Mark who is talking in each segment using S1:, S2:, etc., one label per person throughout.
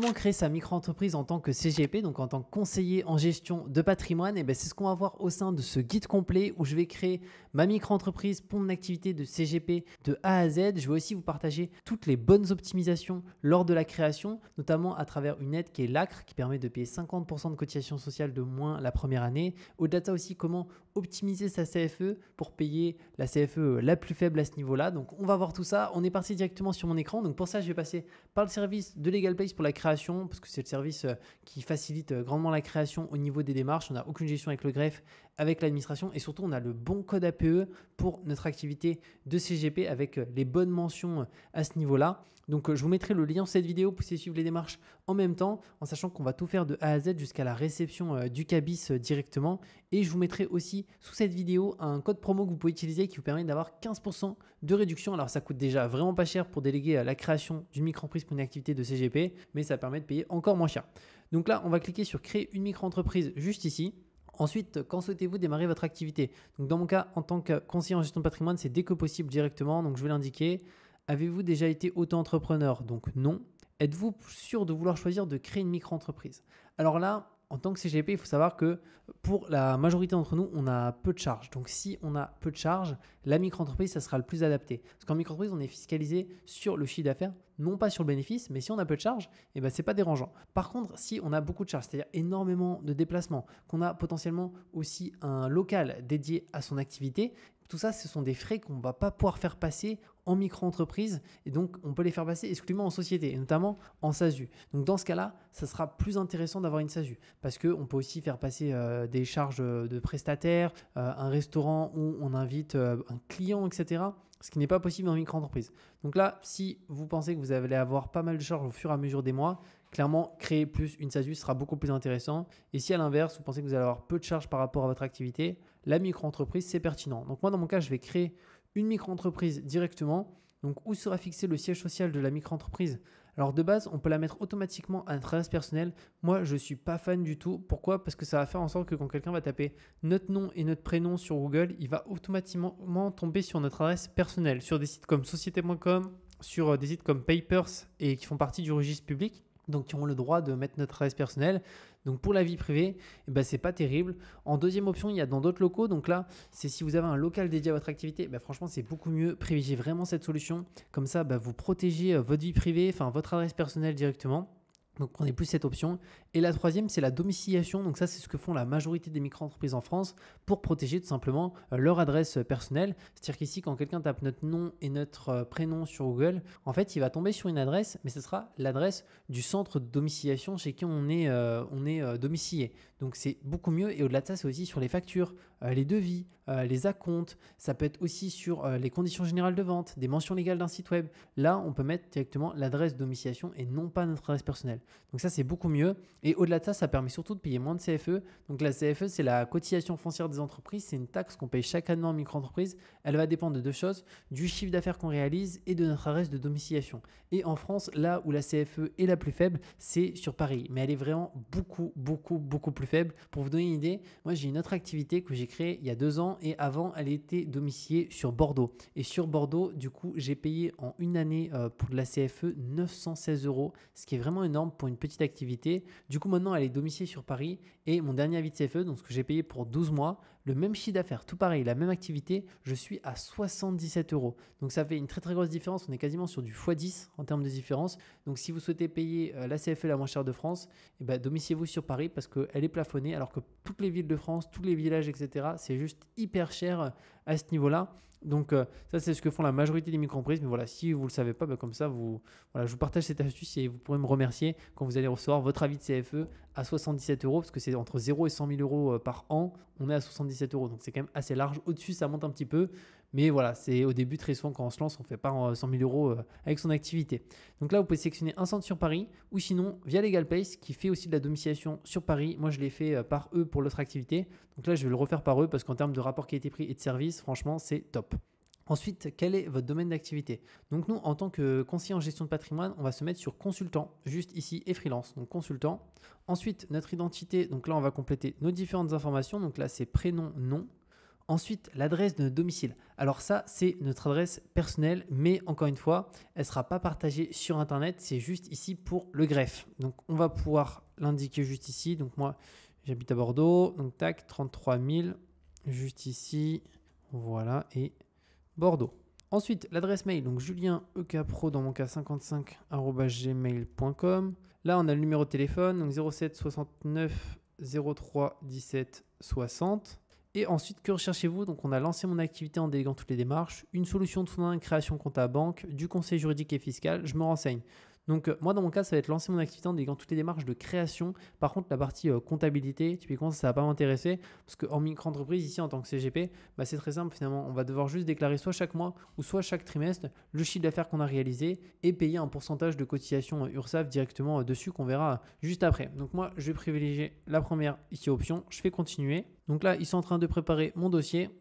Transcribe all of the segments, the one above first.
S1: comment créer sa micro-entreprise en tant que CGP, donc en tant que conseiller en gestion de patrimoine? C'est ce qu'on va voir au sein de ce guide complet où je vais créer ma micro-entreprise pour mon activité de CGP de A à Z. Je vais aussi vous partager toutes les bonnes optimisations lors de la création, notamment à travers une aide qui est l'ACRE, qui permet de payer 50% de cotisation sociale de moins la première année. Au-delà de ça aussi, comment optimiser sa CFE pour payer la CFE la plus faible à ce niveau-là. Donc on va voir tout ça. On est parti directement sur mon écran. Donc pour ça, je vais passer par le service de LegalPlace pour la création, parce que c'est le service qui facilite grandement la création au niveau des démarches. On n'a aucune gestion avec le greffe, avec l'administration, et surtout on a le bon code APE pour notre activité de CGP avec les bonnes mentions à ce niveau-là. Donc je vous mettrai le lien sur cette vidéo pour suivre les démarches en même temps, en sachant qu'on va tout faire de A à Z jusqu'à la réception du cabis directement. Et je vous mettrai aussi sous cette vidéo un code promo que vous pouvez utiliser qui vous permet d'avoir 15% de réduction. Alors ça coûte déjà vraiment pas cher pour déléguer la création d'une micro-entreprise pour une activité de CGP, mais ça permet de payer encore moins cher. Donc là, on va cliquer sur créer une micro-entreprise juste ici. Ensuite, quand souhaitez-vous démarrer votre activité? Donc dans mon cas, en tant que conseiller en gestion de patrimoine, c'est dès que possible directement. Donc je vais l'indiquer. Avez-vous déjà été auto-entrepreneur? Donc non. Êtes-vous sûr de vouloir choisir de créer une micro-entreprise? Alors là, en tant que CGP, il faut savoir que pour la majorité d'entre nous, on a peu de charges. Donc si on a peu de charges, la micro-entreprise, ça sera le plus adapté. Parce qu'en micro-entreprise, on est fiscalisé sur le chiffre d'affaires, non pas sur le bénéfice, mais si on a peu de charges, ce n'est pas dérangeant. Par contre, si on a beaucoup de charges, c'est-à-dire énormément de déplacements, qu'on a potentiellement aussi un local dédié à son activité, tout ça, ce sont des frais qu'on ne va pas pouvoir faire passer en micro-entreprise, et donc on peut les faire passer exclusivement en société, et notamment en SASU. Donc dans ce cas-là, ça sera plus intéressant d'avoir une SASU, parce qu'on peut aussi faire passer des charges de prestataires, un restaurant où on invite un client, etc., ce qui n'est pas possible en micro-entreprise. Donc là, si vous pensez que vous allez avoir pas mal de charges au fur et à mesure des mois, clairement, créer plus une SASU sera beaucoup plus intéressant. Et si à l'inverse, vous pensez que vous allez avoir peu de charges par rapport à votre activité, la micro-entreprise, c'est pertinent. Donc moi, dans mon cas, je vais créer une micro-entreprise directement. Donc où sera fixé le siège social de la micro-entreprise? Alors de base, on peut la mettre automatiquement à notre adresse personnelle. Moi, je ne suis pas fan du tout. Pourquoi? Parce que ça va faire en sorte que quand quelqu'un va taper notre nom et notre prénom sur Google, il va automatiquement tomber sur notre adresse personnelle, sur des sites comme société.com, sur des sites comme Papers et qui font partie du registre public. Donc qui ont le droit de mettre notre adresse personnelle. Donc pour la vie privée, c'est pas terrible. En deuxième option, il y a dans d'autres locaux. Donc là, c'est si vous avez un local dédié à votre activité, franchement, c'est beaucoup mieux. Privilégiez vraiment cette solution. Comme ça, vous protégez votre vie privée, enfin votre adresse personnelle directement. Donc prenez plus cette option. Et la troisième, c'est la domiciliation. Donc ça, c'est ce que font la majorité des micro-entreprises en France pour protéger tout simplement leur adresse personnelle. C'est-à-dire qu'ici, quand quelqu'un tape notre nom et notre prénom sur Google, en fait, il va tomber sur une adresse, mais ce sera l'adresse du centre de domiciliation chez qui on est domicilié. Donc c'est beaucoup mieux. Et au-delà de ça, c'est aussi sur les factures, les devis, les acomptes. Ça peut être aussi sur les conditions générales de vente, des mentions légales d'un site web. Là, on peut mettre directement l'adresse de domiciliation et non pas notre adresse personnelle. Donc ça, c'est beaucoup mieux. Et au-delà de ça, ça permet surtout de payer moins de CFE. Donc la CFE, c'est la cotisation foncière des entreprises. C'est une taxe qu'on paye chaque année en micro-entreprise. Elle va dépendre de deux choses, du chiffre d'affaires qu'on réalise et de notre adresse de domiciliation. Et en France, là où la CFE est la plus faible, c'est sur Paris. Mais elle est vraiment beaucoup plus faible. Pour vous donner une idée, moi, j'ai une autre activité que j'ai créée il y a 2 ans et avant, elle était domiciliée sur Bordeaux. Et sur Bordeaux, du coup, j'ai payé en une année pour de la CFE 916 €, ce qui est vraiment énorme pour une petite activité. Du coup, maintenant, elle est domiciliée sur Paris et mon dernier avis de CFE, donc ce que j'ai payé pour 12 mois, le même chiffre d'affaires, tout pareil, la même activité, je suis à 77 €. Donc ça fait une très grosse différence. On est quasiment sur du x10 en termes de différence. Donc si vous souhaitez payer la CFE la moins chère de France, domiciliez-vous sur Paris parce qu'elle est plafonnée alors que toutes les villes de France, tous les villages, etc., c'est juste hyper cher à ce niveau-là. Donc ça, c'est ce que font la majorité des micro-entreprises. Mais voilà, si vous ne le savez pas, comme ça, je vous partage cette astuce et vous pourrez me remercier quand vous allez recevoir votre avis de CFE à 77 € parce que c'est entre 0 et 100 000 € par an. On est à 77 €. Donc c'est quand même assez large. Au-dessus, ça monte un petit peu. Mais voilà, c'est au début, très souvent, quand on se lance, on ne fait pas 100 000 € avec son activité. Donc là, vous pouvez sélectionner un centre sur Paris ou sinon via LegalPlace qui fait aussi de la domiciliation sur Paris. Moi, je l'ai fait par eux pour l'autre activité. Donc là, je vais le refaire par eux parce qu'en termes de rapport qualité-prix et de service, franchement, c'est top. Ensuite, quel est votre domaine d'activité? Donc nous, en tant que conseiller en gestion de patrimoine, on va se mettre sur consultant, juste ici, et freelance, donc consultant. Ensuite, notre identité, donc là, on va compléter nos différentes informations. Donc là, c'est prénom, nom. Ensuite, l'adresse de notre domicile. Alors ça, c'est notre adresse personnelle, mais encore une fois, elle ne sera pas partagée sur Internet, c'est juste ici pour le greffe. Donc, on va pouvoir l'indiquer juste ici. Donc, moi, j'habite à Bordeaux, donc tac, 33 000, juste ici, voilà, et Bordeaux. Ensuite, l'adresse mail, donc Julien EKPro dans mon cas 55@gmail.com. Là, on a le numéro de téléphone, donc 07 69 03 17 60. Et ensuite, que recherchez-vous? Donc, on a lancé mon activité en déléguant toutes les démarches, une solution de soutien, création compte à banque, du conseil juridique et fiscal, je me renseigne. Donc, moi, dans mon cas, ça va être lancer mon activité en déléguant toutes les démarches de création. Par contre, la partie comptabilité, typiquement, ça ne va pas m'intéresser parce qu'en micro-entreprise, ici, en tant que CGP, bah, c'est très simple finalement. On va devoir juste déclarer soit chaque mois ou soit chaque trimestre le chiffre d'affaires qu'on a réalisé et payer un pourcentage de cotisation URSSAF directement dessus qu'on verra juste après. Donc, moi, je vais privilégier la première ici option. Je fais continuer. Donc là, ils sont en train de préparer mon dossier.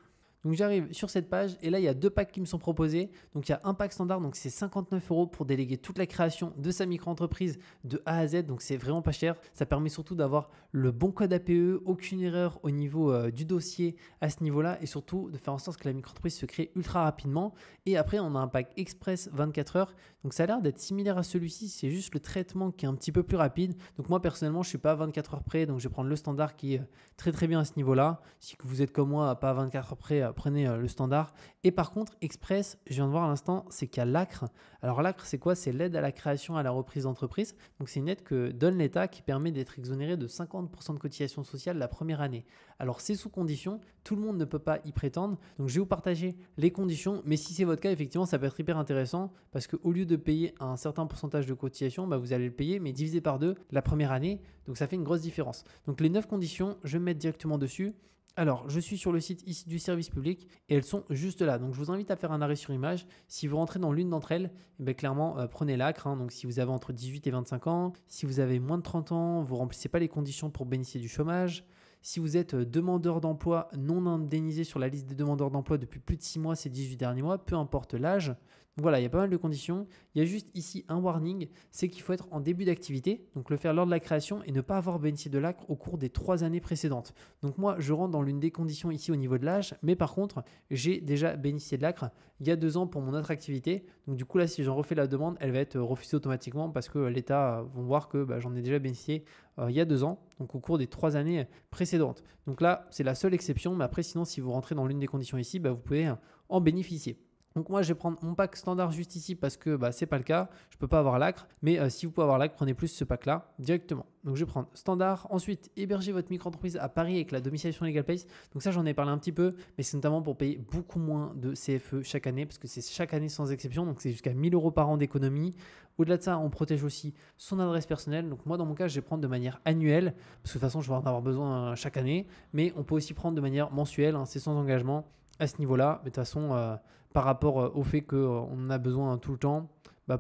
S1: Donc j'arrive sur cette page et là il y a deux packs qui me sont proposés. Donc il y a un pack standard, donc c'est 59 € pour déléguer toute la création de sa micro-entreprise de A à Z. Donc c'est vraiment pas cher. Ça permet surtout d'avoir le bon code APE, aucune erreur au niveau du dossier à ce niveau-là et surtout de faire en sorte que la micro-entreprise se crée ultra rapidement. Et après on a un pack express 24 heures. Donc ça a l'air d'être similaire à celui-ci, c'est juste le traitement qui est un petit peu plus rapide. Donc moi personnellement je ne suis pas à 24 heures près, donc je vais prendre le standard qui est très très bien à ce niveau-là. Si vous êtes comme moi, pas à 24 heures près, prenez le standard. Et par contre, Express, je viens de voir à l'instant, c'est qu'il y a l'ACRE. Alors l'ACRE, c'est quoi? C'est l'aide à la création et à la reprise d'entreprise. Donc c'est une aide que donne l'État qui permet d'être exonéré de 50% de cotisation sociale la première année. Alors c'est sous condition, tout le monde ne peut pas y prétendre. Donc je vais vous partager les conditions, mais si c'est votre cas, effectivement, ça peut être hyper intéressant parce qu'au lieu de payer un certain pourcentage de cotisation, bah, vous allez le payer, mais divisé par 2 la première année. Donc ça fait une grosse différence. Donc les 9 conditions, je vais me mettre directement dessus. Alors, je suis sur le site ici du service public et elles sont juste là. Donc, je vous invite à faire un arrêt sur image. Si vous rentrez dans l'une d'entre elles, eh bien, clairement, prenez l'ACRE. Donc, si vous avez entre 18 et 25 ans, si vous avez moins de 30 ans, vous ne remplissez pas les conditions pour bénéficier du chômage. Si vous êtes demandeur d'emploi non indemnisé sur la liste des demandeurs d'emploi depuis plus de 6 mois ces 18 derniers mois, peu importe l'âge. Donc voilà, il y a pas mal de conditions. Il y a juste ici un warning, c'est qu'il faut être en début d'activité, donc le faire lors de la création et ne pas avoir bénéficié de l'ACRE au cours des 3 années précédentes. Donc moi, je rentre dans l'une des conditions ici au niveau de l'âge, mais par contre, j'ai déjà bénéficié de l'ACRE il y a 2 ans pour mon autre activité. Donc du coup là, si j'en refais la demande, elle va être refusée automatiquement parce que l'État va voir que j'en ai déjà bénéficié il y a 2 ans, donc au cours des 3 années précédentes. Donc là, c'est la seule exception, mais après sinon, si vous rentrez dans l'une des conditions ici, vous pouvez en bénéficier. Donc moi, je vais prendre mon pack standard juste ici parce que ce n'est pas le cas. Je ne peux pas avoir l'ACRE. Mais si vous pouvez avoir l'ACRE, prenez plus ce pack-là directement. Donc je vais prendre standard. Ensuite, héberger votre micro-entreprise à Paris avec la domiciliation Legal Place. Donc ça, j'en ai parlé un petit peu. Mais c'est notamment pour payer beaucoup moins de CFE chaque année parce que c'est chaque année sans exception. Donc c'est jusqu'à 1 000 € par an d'économie. Au-delà de ça, on protège aussi son adresse personnelle. Donc moi, dans mon cas, je vais prendre de manière annuelle parce que de toute façon, je vais en avoir besoin chaque année. Mais on peut aussi prendre de manière mensuelle. C'est sans engagement à ce niveau-là. Mais de toute façon, par rapport au fait qu'on en a besoin tout le temps,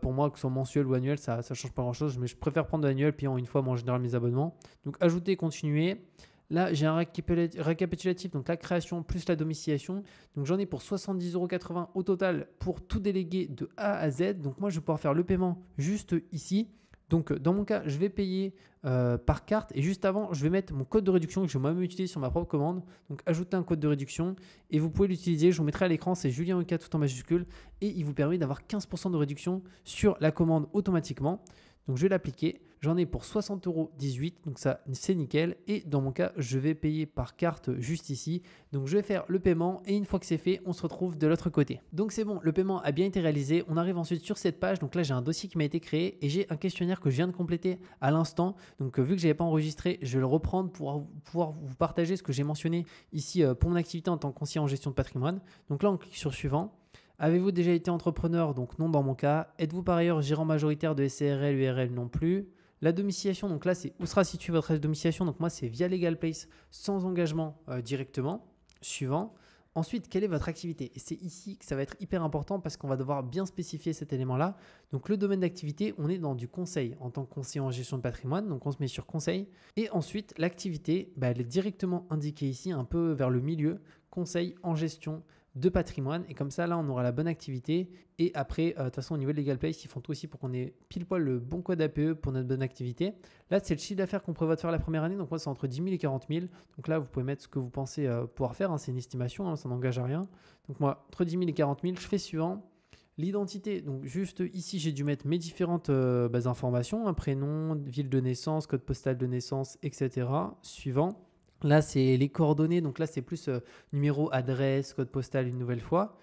S1: pour moi, que ce soit mensuel ou annuel, ça ne change pas grand-chose. Mais je préfère prendre de l'annuel, puis une fois, moi, en général, mes abonnements. Donc, ajouter, continuer. Là, j'ai un récapitulatif, donc la création plus la domiciliation. Donc, j'en ai pour 70,80 € au total pour tout déléguer de A à Z. Donc, moi, je vais pouvoir faire le paiement juste ici. Donc, dans mon cas, je vais payer par carte et juste avant, je vais mettre mon code de réduction que je vais moi-même utiliser sur ma propre commande. Donc, ajouter un code de réduction et vous pouvez l'utiliser. Je vous mettrai à l'écran, c'est Julien EK tout en majuscule et il vous permet d'avoir 15% de réduction sur la commande automatiquement. Donc, je vais l'appliquer. J'en ai pour 60,18 €, donc ça c'est nickel. Et dans mon cas, je vais payer par carte juste ici. Donc je vais faire le paiement et une fois que c'est fait, on se retrouve de l'autre côté. Donc c'est bon, le paiement a bien été réalisé. On arrive ensuite sur cette page. Donc là, j'ai un dossier qui m'a été créé et j'ai un questionnaire que je viens de compléter à l'instant. Donc vu que je n'avais pas enregistré, je vais le reprendre pour pouvoir vous partager ce que j'ai mentionné ici pour mon activité en tant que conseiller en gestion de patrimoine. Donc là, on clique sur suivant. Avez-vous déjà été entrepreneur? Donc non dans mon cas. Êtes-vous par ailleurs gérant majoritaire de SARL, URL? Non plus. La domiciliation, donc là, c'est où sera située votre domiciliation. Donc moi, c'est via Legal Place sans engagement directement. Suivant. Ensuite, quelle est votre activité? Et c'est ici que ça va être hyper important parce qu'on va devoir bien spécifier cet élément-là. Donc le domaine d'activité, on est dans du conseil en tant que conseiller en gestion de patrimoine. Donc on se met sur conseil. Et ensuite, l'activité, elle est directement indiquée ici, un peu vers le milieu. Conseil en gestion de patrimoine. Et comme ça, là, on aura la bonne activité. Et après, de toute façon, au niveau de Legal Place, ils font tout aussi pour qu'on ait pile poil le bon code APE pour notre bonne activité. Là, c'est le chiffre d'affaires qu'on prévoit de faire la première année. Donc, moi, c'est entre 10 000 et 40 000. Donc là, vous pouvez mettre ce que vous pensez pouvoir faire. C'est une estimation, ça n'engage à rien. Donc, moi, entre 10 000 et 40 000, je fais suivant. L'identité, donc juste ici, j'ai dû mettre mes différentes informations, un prénom, ville de naissance, code postal de naissance, etc. Suivant. Là, c'est les coordonnées. Donc là, c'est plus numéro, adresse, code postal une nouvelle fois.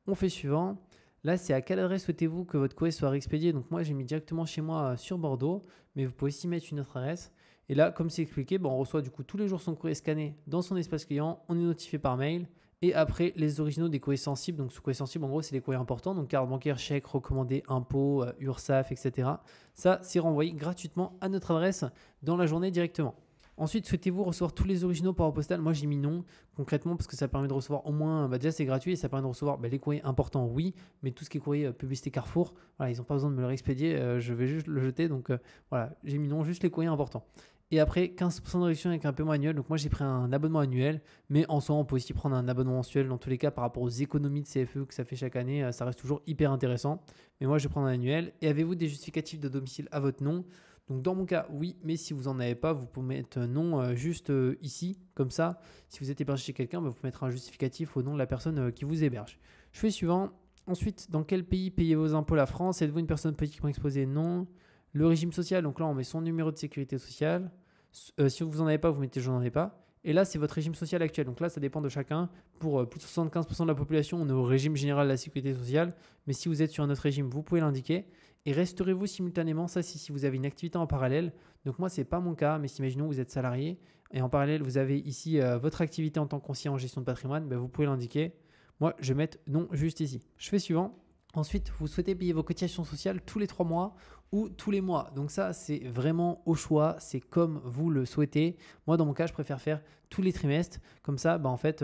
S1: On fait suivant. Là, c'est à quelle adresse souhaitez-vous que votre courrier soit expédié. Donc moi, j'ai mis directement chez moi sur Bordeaux, mais vous pouvez aussi mettre une autre adresse. Et là, comme c'est expliqué, on reçoit du coup tous les jours son courrier scanné dans son espace client. On est notifié par mail. Et après, les originaux des courriers sensibles. Donc, ce courrier sensible, en gros, c'est les courriers importants. Donc, carte bancaire, chèque, recommandé, impôts, URSSAF, etc. Ça, c'est renvoyé gratuitement à notre adresse dans la journée directement. Ensuite, souhaitez-vous recevoir tous les originaux par postal? Moi, j'ai mis non, concrètement, parce que ça permet de recevoir au moins, déjà c'est gratuit et ça permet de recevoir les courriers importants, oui, mais tout ce qui est courrier publicité Carrefour, voilà, ils n'ont pas besoin de me le réexpédier, je vais juste le jeter. Donc voilà, j'ai mis non, juste les courriers importants. Et après, 15% de réduction avec un paiement annuel. Donc moi, j'ai pris un abonnement annuel, mais en soi, on peut aussi prendre un abonnement mensuel. Dans tous les cas, par rapport aux économies de CFE que ça fait chaque année, ça reste toujours hyper intéressant. Mais moi, je vais prendre un annuel. Et avez-vous des justificatifs de domicile à votre nom? Donc dans mon cas, oui, mais si vous n'en avez pas, vous pouvez mettre non juste ici, comme ça. Si vous êtes hébergé chez quelqu'un, vous pouvez mettre un justificatif au nom de la personne qui vous héberge. Je fais suivant. Ensuite, dans quel pays payez vos impôts? La France. Êtes-vous une personne politiquement exposée? Non. Le régime social, donc là, on met son numéro de sécurité sociale. Si vous n'en avez pas, vous mettez je n'en ai pas. Et là, c'est votre régime social actuel. Donc là, ça dépend de chacun. Pour plus de 75% de la population, on est au régime général de la sécurité sociale. Mais si vous êtes sur un autre régime, vous pouvez l'indiquer. Et resterez-vous simultanément, ça c'est si vous avez une activité en parallèle. Donc moi, ce n'est pas mon cas, mais si imaginons que vous êtes salarié et en parallèle, vous avez ici votre activité en tant que conseiller en gestion de patrimoine, vous pouvez l'indiquer. Moi, je vais mettre non juste ici. Je fais suivant. Ensuite, vous souhaitez payer vos cotisations sociales tous les 3 mois ou tous les mois. Donc ça, c'est vraiment au choix, c'est comme vous le souhaitez. Moi, dans mon cas, je préfère faire tous les trimestres. Comme ça, en fait,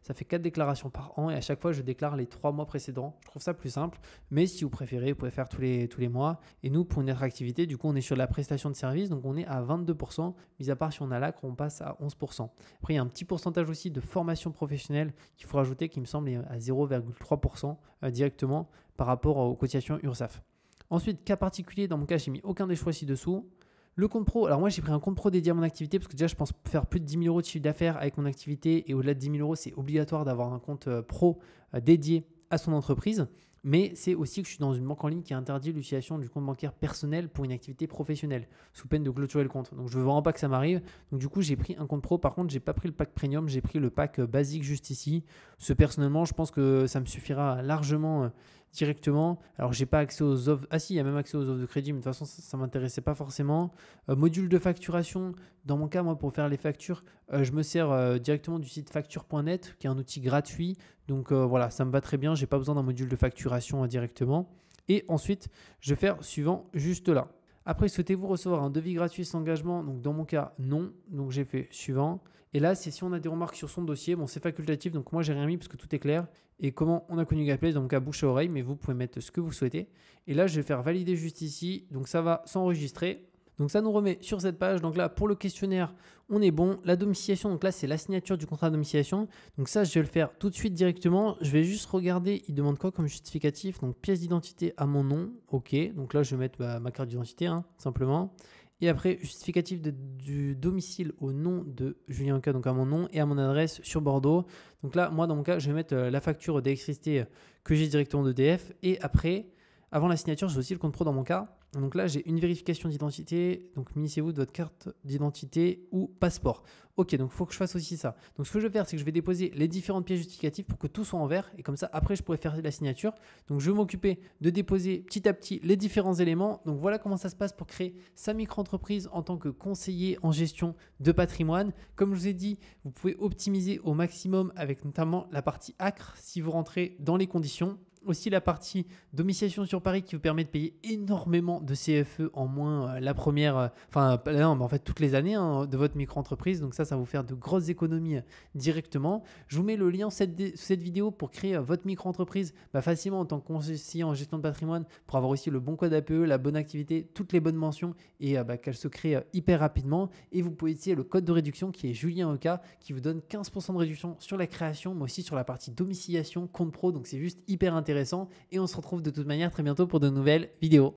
S1: ça fait 4 déclarations par an et à chaque fois, je déclare les 3 mois précédents. Je trouve ça plus simple. Mais si vous préférez, vous pouvez faire tous les mois. Et nous, pour notre activité, du coup, on est sur la prestation de service. Donc, on est à 22%. Mis à part si on a l'ACRE, on passe à 11%. Après, il y a un petit pourcentage aussi de formation professionnelle qu'il faut rajouter qui me semble est à 0,3% directement par rapport aux cotisations URSSAF. Ensuite, cas particulier, dans mon cas, j'ai mis aucun des choix ci-dessous. Le compte pro, alors moi j'ai pris un compte pro dédié à mon activité parce que déjà je pense faire plus de 10 000 euros de chiffre d'affaires avec mon activité et au-delà de 10 000 euros, c'est obligatoire d'avoir un compte pro dédié à son entreprise. Mais c'est aussi que je suis dans une banque en ligne qui interdit l'utilisation du compte bancaire personnel pour une activité professionnelle, sous peine de clôturer le compte. Donc je ne veux vraiment pas que ça m'arrive. Donc du coup, j'ai pris un compte pro. Par contre, je n'ai pas pris le pack premium, j'ai pris le pack basique juste ici. Personnellement, je pense que ça me suffira largement directement. Alors, j'ai pas accès aux offres. Ah si, il y a même accès aux offres de crédit, mais de toute façon, ça ne m'intéressait pas forcément. Module de facturation. Dans mon cas, moi, pour faire les factures, je me sers directement du site facture.net, qui est un outil gratuit. Donc voilà, ça me va très bien. Je n'ai pas besoin d'un module de facturation directement. Et ensuite, je vais faire suivant juste là. Après, souhaitez-vous recevoir un devis gratuit sans engagement? Donc dans mon cas, non. Donc j'ai fait suivant. Et là, c'est si on a des remarques sur son dossier. Bon, c'est facultatif, donc moi, j'ai rien mis parce que tout est clair. Et comment on a connu Legal Place? Dans mon cas, bouche à oreille, mais vous pouvez mettre ce que vous souhaitez. Et là, je vais faire valider juste ici. Donc ça va s'enregistrer. Donc ça nous remet sur cette page. Donc là, pour le questionnaire, on est bon. La domiciliation, donc là, c'est la signature du contrat de domiciliation. Donc ça, je vais le faire tout de suite directement. Je vais juste regarder, il demande quoi comme justificatif? Donc pièce d'identité à mon nom. OK. Donc là, je vais mettre ma carte d'identité, simplement. Et après, justificatif du domicile au nom de Julien K, donc à mon nom et à mon adresse sur Bordeaux. Donc là, moi, dans mon cas, je vais mettre la facture d'électricité que j'ai directement d'EDF. Et après, avant la signature, j'ai aussi le compte pro dans mon cas. Donc là, j'ai une vérification d'identité. Donc, munissez-vous de votre carte d'identité ou passeport. OK, donc il faut que je fasse aussi ça. Donc, ce que je vais faire, c'est que je vais déposer les différentes pièces justificatives pour que tout soit en vert. Et comme ça, après, je pourrai faire la signature. Donc, je vais m'occuper de déposer petit à petit les différents éléments. Donc, voilà comment ça se passe pour créer sa micro-entreprise en tant que conseiller en gestion de patrimoine. Comme je vous ai dit, vous pouvez optimiser au maximum avec notamment la partie ACRE si vous rentrez dans les conditions. Aussi la partie domiciliation sur Paris qui vous permet de payer énormément de CFE en moins la première, non, mais en fait toutes les années hein, de votre micro-entreprise. Donc ça va vous faire de grosses économies directement. Je vous mets le lien sous cette vidéo pour créer votre micro-entreprise facilement en tant que conseiller en gestion de patrimoine, pour avoir aussi le bon code APE, la bonne activité, toutes les bonnes mentions et qu'elle se crée hyper rapidement. Et vous pouvez utiliser le code de réduction qui est Julien Oka, qui vous donne 15% de réduction sur la création, mais aussi sur la partie domiciliation, compte pro. Donc c'est juste hyper intéressant et on se retrouve de toute manière très bientôt pour de nouvelles vidéos.